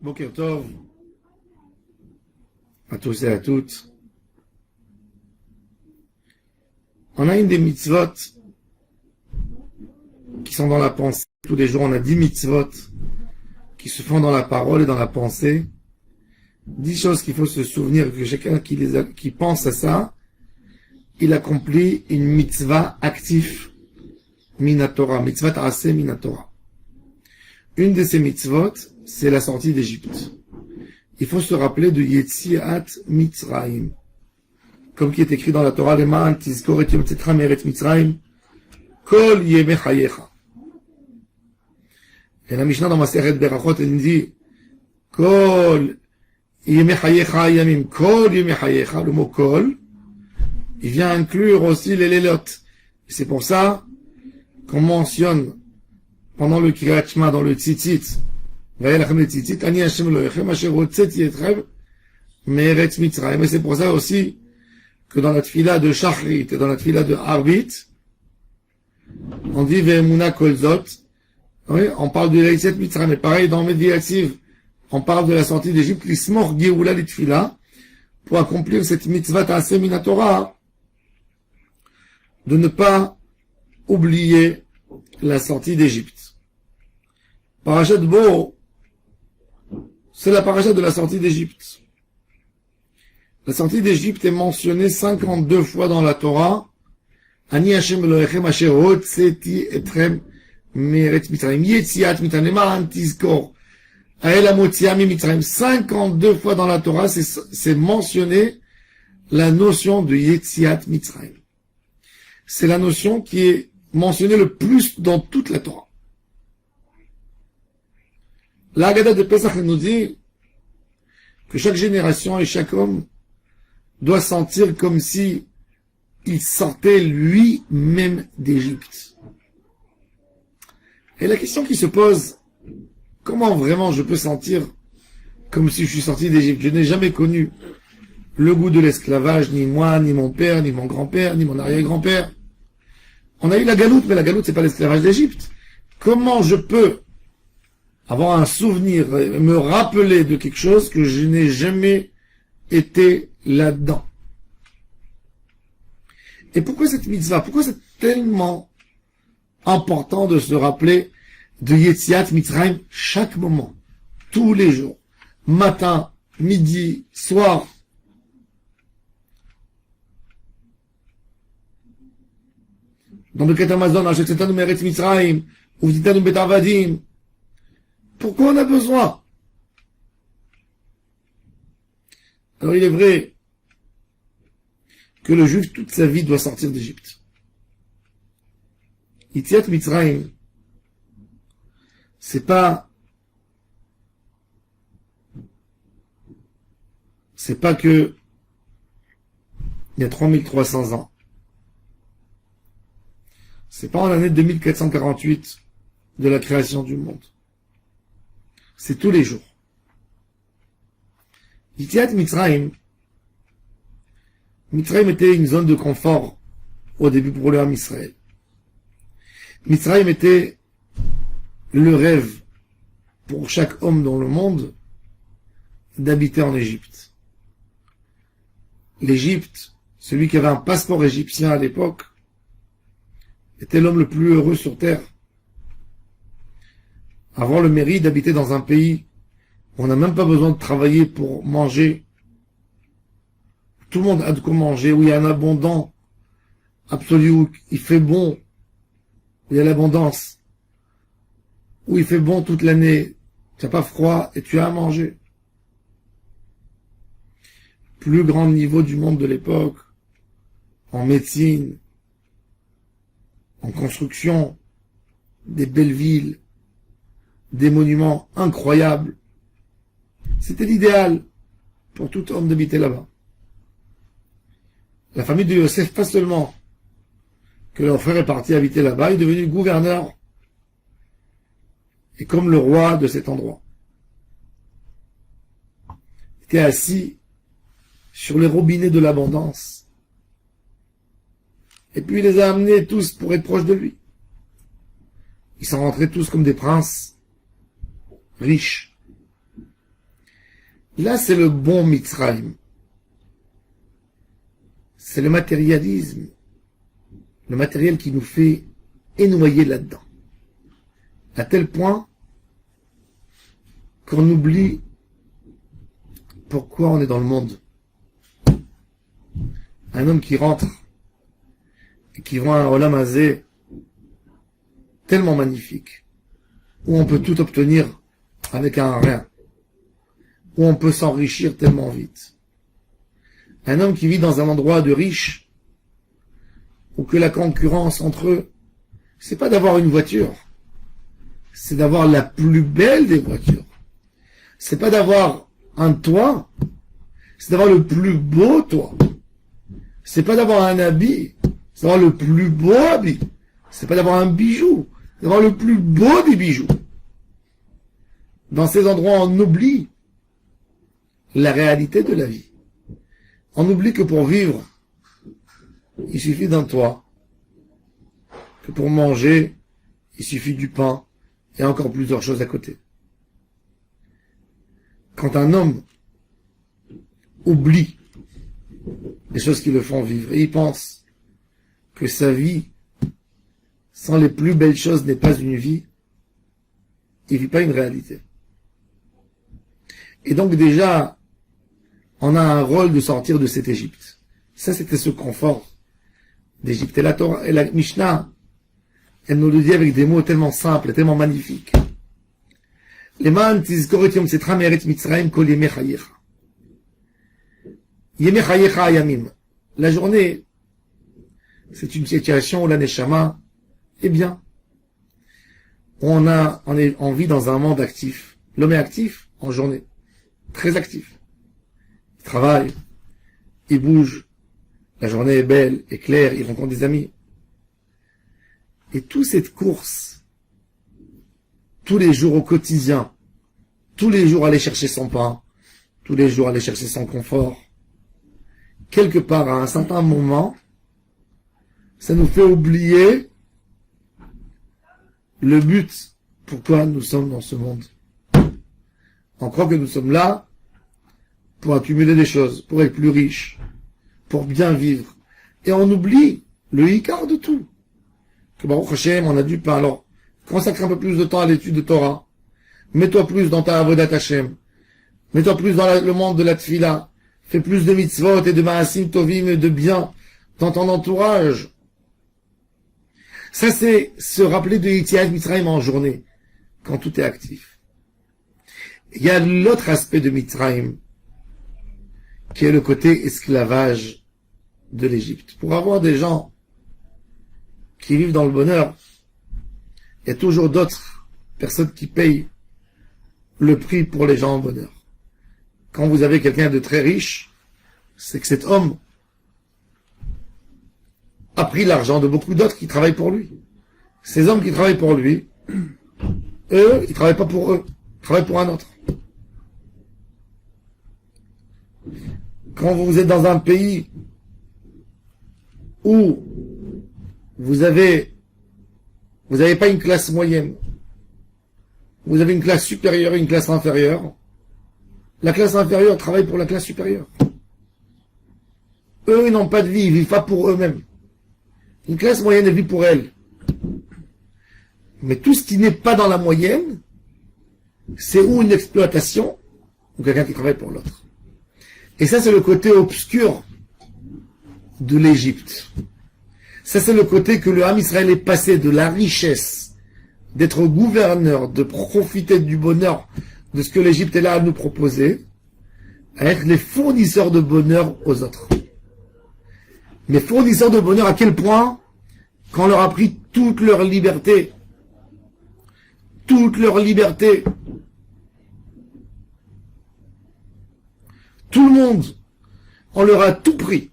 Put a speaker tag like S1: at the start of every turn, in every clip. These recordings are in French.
S1: Boker Tov, à tous et à toutes. On a une des mitzvot qui sont dans la pensée. Tous les jours, on a 10 mitzvot qui se font dans la parole et dans la pensée. 10 choses qu'il faut se souvenir, que chacun qui pense à ça, il accomplit une mitzvah active, minatora, mitzvah ta'aseh minatora. Une de ces mitzvot, c'est la sortie d'Égypte. Il faut se rappeler de Yetziat Mitzrayim. Comme qui est écrit dans la Torah, Leman tizkor et yom tzetra me'eretz Mitzrayim, kol yemei chayecha. Et la Mishnah dans Masechet Berachot, elle dit, kol yemei chayecha yamim, kol yemei chayecha, le mot kol, il vient inclure aussi les lélot. Et c'est pour ça qu'on mentionne pendant le Kriyat Shema, dans le Tzitzit, Vayelachem Tzitzit, Ani Hashem Elohechem, Asher Hotzet Yetrem, Me'eretz Mitzrayim. Et c'est pour ça aussi que dans la tfila de Shachrit et dans la tfila de Arbit, on dit Ve'emuna Kolzot, oui, on parle de l'Eretz Mitzrayim. Mais pareil, dans Mediativ, on parle de la sortie d'Égypte, l'Ismor Geoula l'Itfila, pour accomplir cette mitzvah ta'aseh minatora, de ne pas oublier la sortie d'Égypte. Parashat Bo, c'est la parashat de la sortie d'Égypte. La sortie d'Égypte est mentionnée 52 fois dans la Torah. Ani Hashem Elohechem asher hotzeti etrem me'eretz Mitzrayim yetziat Mitzrayim leman tizkor ha'el hamotziah miMitzrayim. 52 fois dans la Torah, c'est mentionné la notion de Yetziat Mitzrayim. C'est la notion qui est mentionnée le plus dans toute la Torah. La Haggadah de Pesach nous dit que chaque génération et chaque homme doit sentir comme si il sortait lui-même d'Égypte. Et la question qui se pose, comment vraiment je peux sentir comme si je suis sorti d'Égypte? Je n'ai jamais connu le goût de l'esclavage, ni moi, ni mon père, ni mon grand-père, ni mon arrière-grand-père. On a eu la galoute, mais la galoute, c'est pas l'esclavage d'Égypte. Comment je peux avoir un souvenir, me rappeler de quelque chose que je n'ai jamais été là-dedans? Et pourquoi cette mitzvah? Pourquoi c'est tellement important de se rappeler de Yetziat Mitzrayim chaque moment, tous les jours, matin, midi, soir? Dans le Ketamazon, Hachetzetanu Meretz Mitzrayim, Uvditanu Betavadim. Pourquoi on a besoin? Alors il est vrai que le juif toute sa vie doit sortir d'Égypte. Yetziat Mitzrayim, c'est pas que il y a 3300 ans. C'est pas en l'année 2448 de la création du monde. C'est tous les jours. Yetziat Mitzrayim, Mitzrayim était une zone de confort au début pour le Ham Israël. Mitzrayim était le rêve pour chaque homme dans le monde d'habiter en Égypte. L'Égypte, celui qui avait un passeport égyptien à l'époque, était l'homme le plus heureux sur terre. Avoir le mérite d'habiter dans un pays où on n'a même pas besoin de travailler pour manger. Tout le monde a de quoi manger, où il y a un abondant absolu, où il fait bon, où il y a l'abondance, où il fait bon toute l'année, tu n'as pas froid et tu as à manger. Plus grand niveau du monde de l'époque, en médecine, en construction, des belles villes, des monuments incroyables. C'était l'idéal pour tout homme d'habiter là-bas. La famille de Yosef, pas seulement que leur frère est parti habiter là-bas, il est devenu gouverneur et comme le roi de cet endroit. Il était assis sur les robinets de l'abondance. Et puis il les a amenés tous pour être proches de lui. Ils sont rentrés tous comme des princes riches. Là, c'est le bon Mitzrayim. C'est le matérialisme. Le matériel qui nous fait énoyer là-dedans. À tel point qu'on oublie pourquoi on est dans le monde. Un homme qui rentre et qui voit un Olam Hazé tellement magnifique, où on peut tout obtenir avec un rien, où on peut s'enrichir tellement vite. Un homme qui vit dans un endroit de riches, où que la concurrence entre eux, c'est pas d'avoir une voiture, c'est d'avoir la plus belle des voitures. C'est pas d'avoir un toit, c'est d'avoir le plus beau toit. C'est pas d'avoir un habit, c'est d'avoir le plus beau habit. C'est pas d'avoir un bijou, c'est d'avoir le plus beau des bijoux. Dans ces endroits, on oublie la réalité de la vie. On oublie que pour vivre, il suffit d'un toit. Que pour manger, il suffit du pain et encore plusieurs choses à côté. Quand un homme oublie les choses qui le font vivre et il pense que sa vie, sans les plus belles choses, n'est pas une vie, il vit pas une réalité. Et donc déjà, on a un rôle de sortir de cette Égypte. Ça, c'était ce confort d'Égypte. Et la Torah, et la Mishnah, elle nous le dit avec des mots tellement simples et tellement magnifiques. Leman tizkor et yom tzetra me'eretz Mitzrayim kol yemei chayecha. Yemei chayecha ayamim. La journée, c'est une situation où la neshama est bien. On vit dans un monde actif. L'homme est actif en journée. Très actif. Il travaille, il bouge, la journée est belle, est claire, il rencontre des amis. Et toute cette course, tous les jours au quotidien, tous les jours aller chercher son pain, tous les jours aller chercher son confort, quelque part, à un certain moment, ça nous fait oublier le but pourquoi nous sommes dans ce monde. On croit que nous sommes là pour accumuler des choses, pour être plus riches, pour bien vivre. Et on oublie le Icar de tout. Que Baruch Hashem, on a du pain. Alors, consacre un peu plus de temps à l'étude de Torah. Mets-toi plus dans ta Avodat Hashem. Mets-toi plus dans le monde de la Tfila. Fais plus de mitzvot et de ma'asim tovim et de bien dans ton entourage. Ça, c'est se rappeler de Yetziat Mitzrayim en journée, quand tout est actif. Il y a l'autre aspect de Mitzrayim, qui est le côté esclavage de l'Égypte. Pour avoir des gens qui vivent dans le bonheur, il y a toujours d'autres personnes qui payent le prix pour les gens en bonheur. Quand vous avez quelqu'un de très riche, c'est que cet homme a pris l'argent de beaucoup d'autres qui travaillent pour lui. Ces hommes qui travaillent pour lui, eux, ils travaillent pas pour eux, ils travaillent pour un autre. Quand vous êtes dans un pays où vous n'avez pas une classe moyenne, vous avez une classe supérieure et une classe inférieure, la classe inférieure travaille pour la classe supérieure. Eux, ils n'ont pas de vie, ils vivent pas pour eux-mêmes. Une classe moyenne, elle vit pour elle. Mais tout ce qui n'est pas dans la moyenne, c'est ou une exploitation, ou quelqu'un qui travaille pour l'autre. Et ça, c'est le côté obscur de l'Égypte. Ça, c'est le côté que le Ham Israël est passé de la richesse, d'être gouverneur, de profiter du bonheur de ce que l'Égypte est là à nous proposer, à être les fournisseurs de bonheur aux autres. Mais fournisseurs de bonheur à quel point, quand on leur a pris toute leur liberté, tout le monde, on leur a tout pris.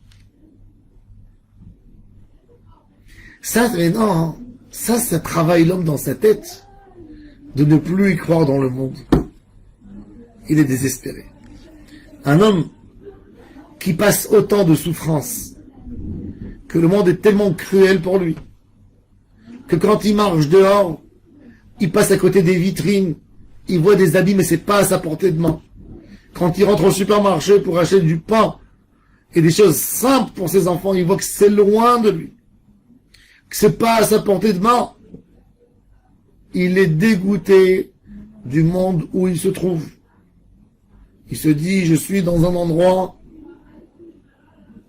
S1: Ça, mais non, ça travaille l'homme dans sa tête, de ne plus y croire dans le monde. Il est désespéré. Un homme qui passe autant de souffrances, que le monde est tellement cruel pour lui, que quand il marche dehors, il passe à côté des vitrines, il voit des habits, mais c'est pas à sa portée de main. Quand il rentre au supermarché pour acheter du pain et des choses simples pour ses enfants, il voit que c'est loin de lui, que c'est pas à sa portée de main. Il est dégoûté du monde où il se trouve. Il se dit, je suis dans un endroit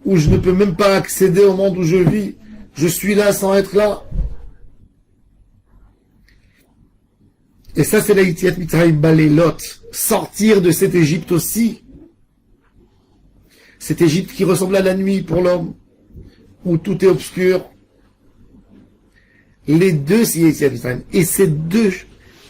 S1: où je ne peux même pas accéder au monde où je vis. Je suis là sans être là. Et ça, c'est la Yetziat Mitzrayim Balelot. Sortir de cette Égypte aussi. Cette Égypte qui ressemble à la nuit pour l'homme, où tout est obscur. Les deux, c'est Yetziat Mitzrayim. Et ces deux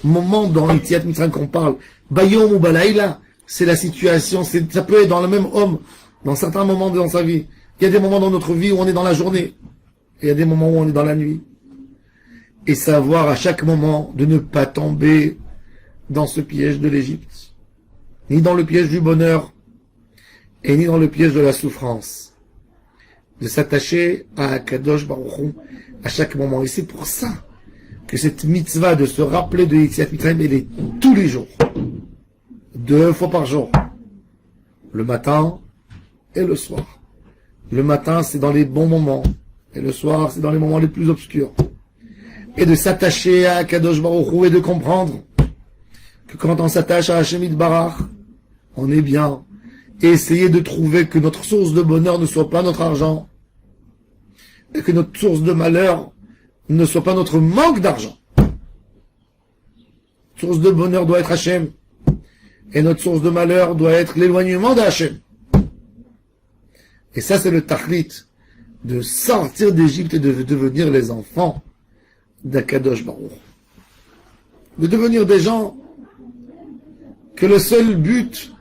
S1: moments dans Yetziat Mitzrayim qu'on parle, Bayom ou Balaïla, c'est la situation, ça peut être dans le même homme, dans certains moments dans sa vie. Il y a des moments dans notre vie où on est dans la journée. Et il y a des moments où on est dans la nuit. Et savoir à chaque moment de ne pas tomber dans ce piège de l'Égypte. Ni dans le piège du bonheur, et ni dans le piège de la souffrance. De s'attacher à Kadosh Baruch Hu à chaque moment. Et c'est pour ça que cette mitzvah de se rappeler de Yetziat Mitzrayim, elle est tous les jours. 2 fois par jour. Le matin et le soir. Le matin, c'est dans les bons moments. Et le soir, c'est dans les moments les plus obscurs. Et de s'attacher à Kadosh Baruch Hu et de comprendre que quand on s'attache à Hashem Yitbarach, on est bien. Et essayer de trouver que notre source de bonheur ne soit pas notre argent. Et que notre source de malheur ne soit pas notre manque d'argent. Source de bonheur doit être Hashem. Et notre source de malheur doit être l'éloignement d'Hachem. Et ça, c'est le tachlit de sortir d'Égypte et de devenir les enfants d'Akadosh Baruch. De devenir des gens que le seul but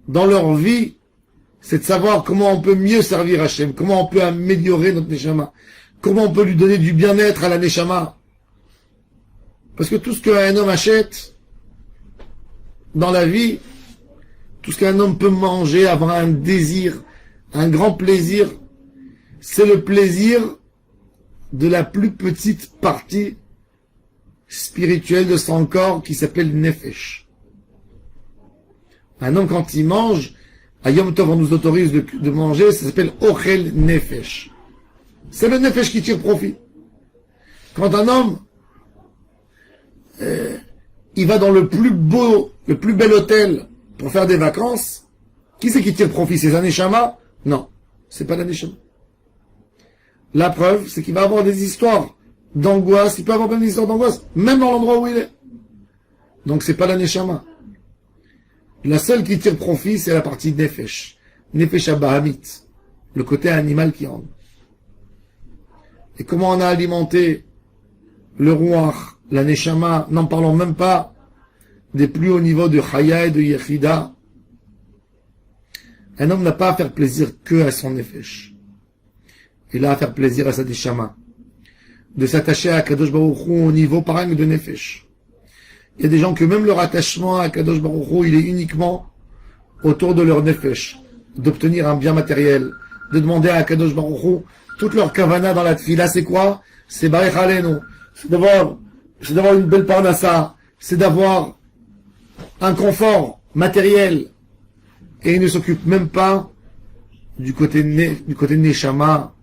S1: dans leur vie, c'est de savoir comment on peut mieux servir Hachem, comment on peut améliorer notre Neshama, comment on peut lui donner du bien-être à la Neshama. Parce que tout ce qu'un homme achète dans la vie, tout ce qu'un homme peut manger, avoir un désir, un grand plaisir, c'est le plaisir de la plus petite partie spirituelle de son corps qui s'appelle Nefesh. Un homme, quand il mange, à Yom Tov, on nous autorise de manger, ça s'appelle Ochel Nefesh. C'est le Nefesh qui tire profit. Quand un homme, il va dans le plus beau, le plus bel hôtel pour faire des vacances, qui c'est qui tire profit? C'est un Neshama? Non, c'est pas la Neshama. La preuve, c'est qu'il va avoir des histoires d'angoisse, il peut avoir plein d'histoires d'angoisse, même dans l'endroit où il est. Donc c'est pas la Neshama. La seule qui tire profit, c'est la partie Nefesh. Nefesh Abahamit. Le côté animal qui rentre. Et comment on a alimenté le Ruach, la Neshama, n'en parlons même pas des plus hauts niveaux de Chaya et de Yechida. Un homme n'a pas à faire plaisir que à son Nefesh. Il a à faire plaisir à sa Neshama. De s'attacher à Kadosh Baruch Hu au niveau pareil de Nefesh. Il y a des gens que même leur attachement à Kadosh Baruch Hu, il est uniquement autour de leur Nefesh. D'obtenir un bien matériel. De demander à Kadosh Baruch Hu, toute leur kavana dans la tfila, c'est quoi? C'est Barech Aleinu. C'est d'avoir une belle parnassa. C'est d'avoir un confort matériel. Et ils ne s'occupent même pas du côté Neshama,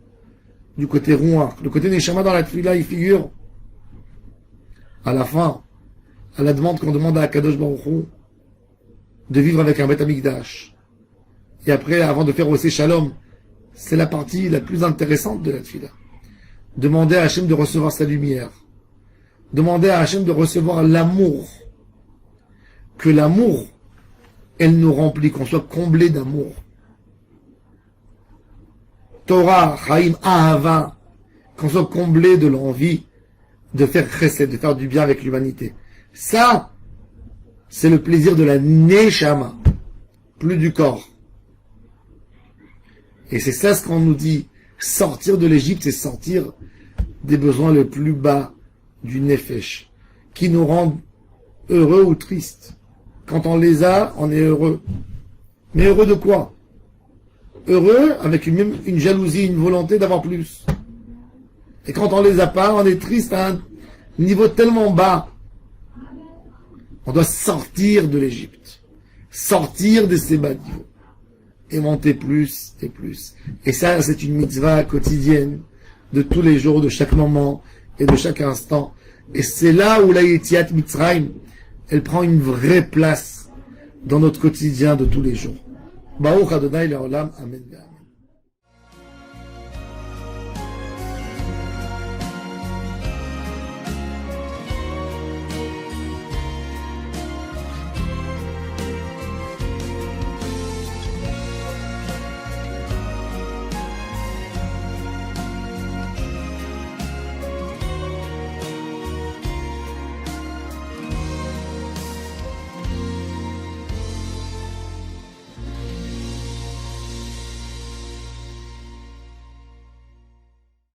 S1: du côté Ruach. Le côté Neshama dans la tfila, il figure à la fin, à la demande qu'on demande à Kadosh Baruch Hu de vivre avec un Beth Amikdash. Et après, avant de faire aussi Shalom, c'est la partie la plus intéressante de la tfila. Demander à Hachem de recevoir sa lumière. Demander à Hachem de recevoir l'amour. Que l'amour, elle nous remplit, qu'on soit comblé d'amour. Torah, Chaim, Ahava, qu'on soit comblé de l'envie de faire chesed, de faire du bien avec l'humanité. Ça, c'est le plaisir de la Neshama, plus du corps. Et c'est ça ce qu'on nous dit. Sortir de l'Égypte, c'est sortir des besoins les plus bas du Nefesh, qui nous rendent heureux ou tristes. Quand on les a, on est heureux. Mais heureux de quoi? Heureux avec une jalousie, une volonté d'avoir plus. Et quand on les a pas, on est triste à un niveau tellement bas. On doit sortir de l'Égypte. sortir de ces bas niveaux et monter plus et plus. Et ça, c'est une mitzvah quotidienne de tous les jours, de chaque moment et de chaque instant. Et c'est là où la Yetziat Mitzrayim, elle prend une vraie place dans notre quotidien de tous les jours. Baruch Adonai Le'olam, Amen.